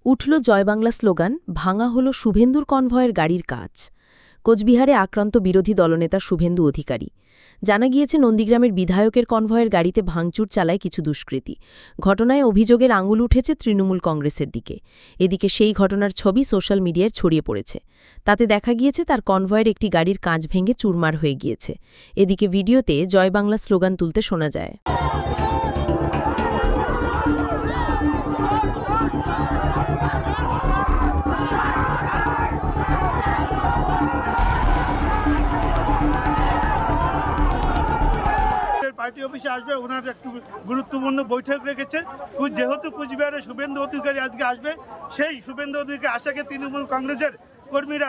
উঠল জয় বাংলা স্লোগান, ভাঙা হল শুভেন্দুর কনভয়ের গাড়ির কাচ। কোচবিহারে আক্রান্ত বিরোধী দলনেতা শুভেন্দু অধিকারী। জানা গিয়েছে, নন্দীগ্রামের বিধায়কের কনভয়ের গাড়িতে ভাঙচুর চালায় কিছু দুষ্কৃতী। ঘটনায় অভিযোগের আঙুল উঠেছে তৃণমূল কংগ্রেসের দিকে। এদিকে সেই ঘটনার ছবি সোশ্যাল মিডিয়ায় ছড়িয়ে পড়েছে। তাতে দেখা গিয়েছে তার কনভয়ের একটি গাড়ির কাঁচ ভেঙে চুরমার হয়ে গিয়েছে। এদিকে ভিডিওতে জয় বাংলা স্লোগান তুলতে শোনা যায়। পার্টি অফিসে আসবে, ওনার একটু গুরুত্বপূর্ণ বৈঠক রেখেছে। যেহেতু কুচবিহারে শুভেন্দু অধিকারী আজকে আসবে, সেই শুভেন্দু অধিকারী আশাকে তৃণমূল কংগ্রেসের কর্মীরা,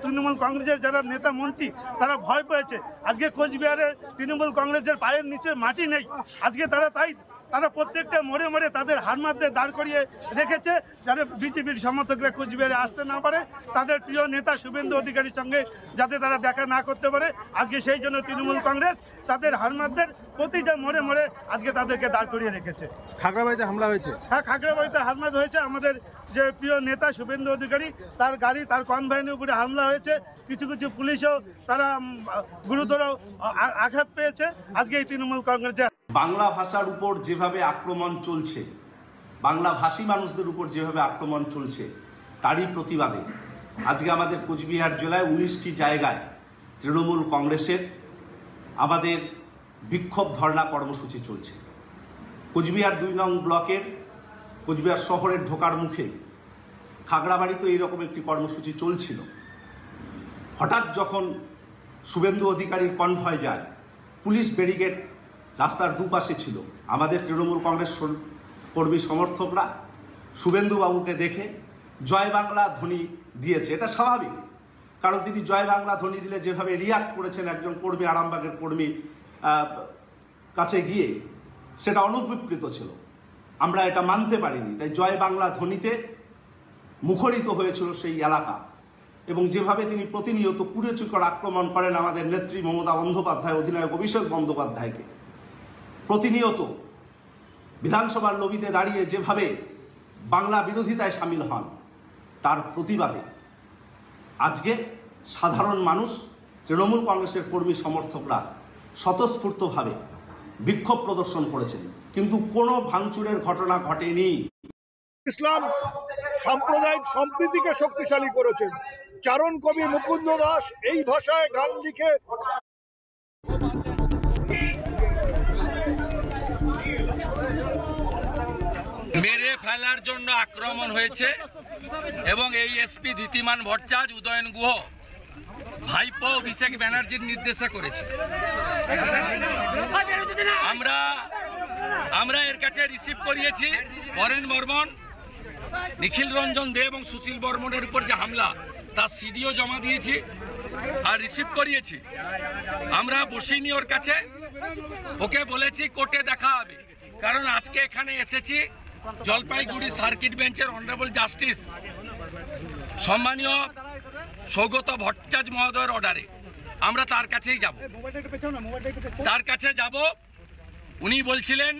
তৃণমূল কংগ্রেসের যারা নেতা মন্ত্রী, তারা ভয় পেয়েছে। আজকে কোচবিহারে তৃণমূল কংগ্রেসের পায়ের নিচে মাটি নেই। আজকে তারা প্রত্যেকটা মোড়ে মোড়ে তাদের হারমাতদের দাঁড় করিয়ে রেখেছে, যাতে বিজেপির সমর্থকরা কোচবিহারে আসতে না পারে, তাদের প্রিয় নেতা শুভেন্দু অধিকারীর সঙ্গে যাতে তারা দেখা না করতে পারে। আজকে সেই জন্য তৃণমূল কংগ্রেস তাদের হারমাতদের প্রতিটা মোড়ে মোড়ে আজকে তাদেরকে দাঁড় করিয়ে রেখেছে। খাগড়াবাড়িতে হামলা হয়েছে। হ্যাঁ, খাগড়াবাড়িতে হামলা হয়েছে। আমাদের যে প্রিয় নেতা শুভেন্দু অধিকারী, তার গাড়ি, তার কনভয়ের উপরে হামলা হয়েছে। কিছু কিছু পুলিশও তারা গুরুতর আঘাত পেয়েছে। আজকে এই তৃণমূল কংগ্রেসের বাংলা ভাষার উপর যেভাবে আক্রমণ চলছে, বাংলা ভাষী মানুষদের উপর যেভাবে আক্রমণ চলছে, তারই প্রতিবাদে আজকে আমাদের কোচবিহার জেলায় 19টি জায়গায় তৃণমূল কংগ্রেসের আমাদের বিক্ষোভ ধর্ণা কর্মসূচি চলছে। কোচবিহার 2 নং ব্লকের কোচবিহার শহরের ঢোকার মুখে খাগড়াবাড়িতে এইরকম একটি কর্মসূচি চলছিল। হঠাৎ যখন শুভেন্দু অধিকারীর কনভয় যায়, পুলিশ ব্যারিকেড রাস্তার দুপাশে ছিল। আমাদের তৃণমূল কংগ্রেস কর্মী সমর্থকরা শুভেন্দু বাবুকে দেখে জয় বাংলা ধ্বনি দিয়েছে। এটা স্বাভাবিক, কারণ তিনি জয় বাংলা ধ্বনি দিলে যেভাবে রিয়াক্ট করেছেন একজন কর্মী, আরামবাগের কর্মী কাছে গিয়ে, সেটা অনুবিপ্লিত ছিল। আমরা এটা মানতে পারিনি। তাই জয় বাংলা ধ্বনিতে মুখরিত হয়েছিল সেই এলাকা। এবং যেভাবে তিনি প্রতিনিয়ত কুড়েচুকর আক্রমণ করেন আমাদের নেত্রী মমতা বন্দ্যোপাধ্যায়, অধিনায়ক অভিষেক বন্দ্যোপাধ্যায়কে, প্রতিনিয়ত বিধানসভার লবিতে দাঁড়িয়ে যেভাবে বাংলা বিরোধিতায় সামিল হন, তার প্রতিবাদে আজকে সাধারণ মানুষ, তৃণমূল কংগ্রেসের কর্মী সমর্থকরা স্বতঃস্ফূর্তভাবে বিক্ষোভ প্রদর্শন করেছেন, কিন্তু কোনো ভাঙচুরের ঘটনা ঘটেনি। ইসলাম সাম্প্রদায়িক সম্প্রীতিকে শক্তিশালী করেছেন। চারণ কবি মুকুন্দ দাস এই ভাষায় গান লিখে মেরে ফেলার জন্য আক্রমণ হয়েছে এবং এই এসপি ধীতিমান ভট্টাচার্য, উদয়ন গুহ ভাইপো অভিষেক ব্যানার্জির নির্দেশে করেছে। আমরা এর কাছে রিসিভ করিয়েছি বরেন বর্মন, নিখিল রঞ্জন দে এবং সুশীল বর্মনের উপর যে হামলা, তার সিডিও জমা দিয়েছি আর রিসিভ করিয়েছি। আমরা বসিনি ওর কাছে, ওকে বলেছি কোর্টে দেখা হবে। কারণ আজকে এখানে এসেছি জলপাইগুড়ি সার্কিট বেঞ্চের অনারেবল জাস্টিস সম্মানীয় সৌগত ভট্টাচার্য মহোদয়ের অর্ডারে আমরা তার কাছেই যাব। তার কাছে যাব। উনি বলছিলেন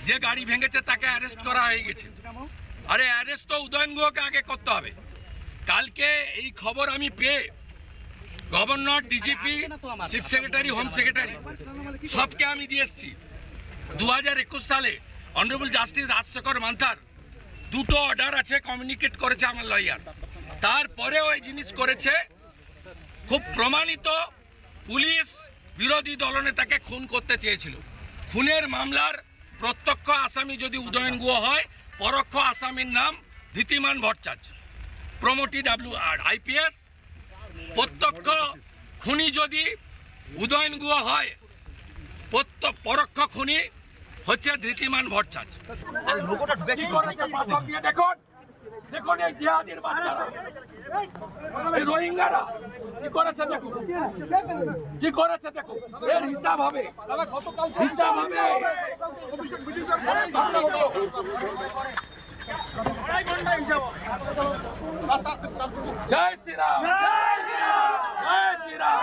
যে গাড়ি ভেঙেছে তাকে অ্যারেস্ট করা হয়ে গেছে। আরে অ্যারেস্ট তো উদয়ন গুহকে আগে করতে হবে। কালকে এই খবর আমি পেয়ে governor, DGP, chief secretary, home secretary সবকে আমি দিয়ে এসেছি। 2021 সালে অনারেবল জাস্টিস রাজশেখর মান্থার 2টো অর্ডার আছে, কমিউনিকেট করেছে আমার লয়ার। তারপরে ওই জিনিস করেছে, খুব প্রমাণিত। পুলিশ বিরোধী দলনেতাকে খুন করতে চেয়েছিল। খুনের মামলার প্রত্যক্ষ আসামি যদি উদয়ন গুহ হয়, পরোক্ষ আসামির নাম ধীতিমান ভট্টাচার্য, প্রমোটি IPS। প্রত্যক্ষ খুনি যদি উদয়ন গুহ হয়, পরোক্ষ খুনি হচ্ছে ধীতিমান ভট্টাচার্য। দেখুন এই জিহাদির বাচ্চারা, এই রোহিঙ্গারা কি করেছে, দেখুন কি করেছে, দেখুন এর হিসাব হবে, হিসাব হবে। জয় শ্রীরাম, জয় শ্রীরাম, জয় শ্রীরাম।